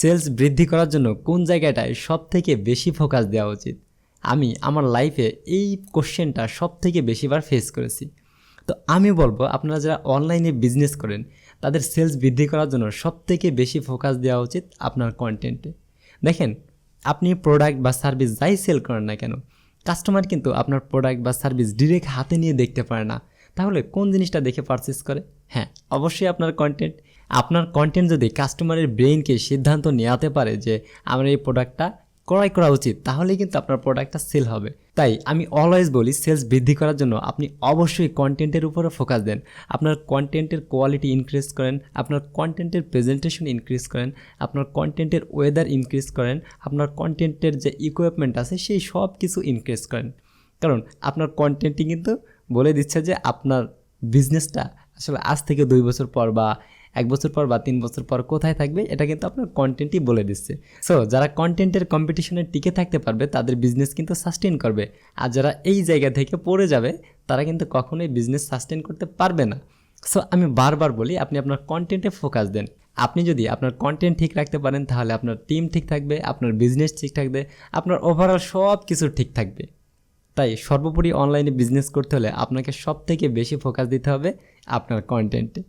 Sales বৃদ্ধি করার জন্য কোন জায়গাটায় সবথেকে বেশি ফোকাস দেওয়া উচিত? আমি আমার লাইফে এই কোশ্চেনটা সবথেকে বেশিবার ফেস করেছি। তো আমি বলবো আপনারা যারা অনলাইনে বিজনেস করেন তাদের সেলস বৃদ্ধি করার জন্য সবথেকে বেশি ফোকাস দেওয়া উচিত আপনার কন্টেন্টে। দেখেন, আপনি প্রোডাক্ট বা সার্ভিস যাই সেল করেন না কেন, কাস্টমার কিন্তু আপনার প্রোডাক্ট বা সার্ভিস ডিরেক্ট হাতে নিয়ে দেখতে পারে না। তাহলে কোন জিনিসটা দেখে পারচেস করে? হ্যাঁ, অবশ্যই আপনার কন্টেন্ট। আপনার কন্টেন্ট যদি কাস্টমারের ব্রেইনকে সিদ্ধান্ত নেওয়াতে পারে যে আমার এই প্রোডাক্টটা ক্রয় করা উচিত, তাহলেই কিন্তু আপনার প্রোডাক্টটা সেল হবে। তাই আমি অলওয়েজ বলি, সেলস বৃদ্ধি করার জন্য আপনি অবশ্যই কন্টেন্টের উপরে ফোকাস দেন। আপনার কন্টেন্টের কোয়ালিটি ইনক্রিজ করেন, আপনার কন্টেন্টের প্রেজেন্টেশন ইনক্রিজ করেন, আপনার কন্টেন্টের ওয়েদার ইনক্রিজ করেন, আপনার কন্টেন্টের যে ইকুইপমেন্ট আছে সেই সব কিছু ইনক্রিজ করেন। কারণ আপনার কন্টেন্টটি কিন্তু বলে দিচ্ছে যে আপনার বিজনেসটা আসলে আজ থেকে 2 বছর পর বা 1 বছর পর বা 3 বছর পর কোথায় থাকবে, এটা কিন্তু আপনার কন্টেন্টই বলে দিচ্ছে। সো যারা কন্টেন্টের কম্পিটিশনে টিকে থাকতে পারবে তাদের বিজনেস কিন্তু সাস্টেন করবে, আর যারা এই জায়গা থেকে পড়ে যাবে তারা কিন্তু কখনোই বিজনেস সাস্টেন করতে পারবে না। সো আমি বারবার বলি, আপনি আপনার কন্টেন্টে ফোকাস দেন। আপনি যদি আপনার কন্টেন্ট ঠিক রাখতে পারেন তাহলে আপনার টিম ঠিক থাকবে, আপনার বিজনেস ঠিক থাকবে, আপনার ওভারঅল সব কিছু ঠিক থাকবে। তাই সর্বোপরি অনলাইনে বিজনেস করতে হলে আপনাকে সবথেকে বেশি ফোকাস দিতে হবে আপনার কন্টেন্টে।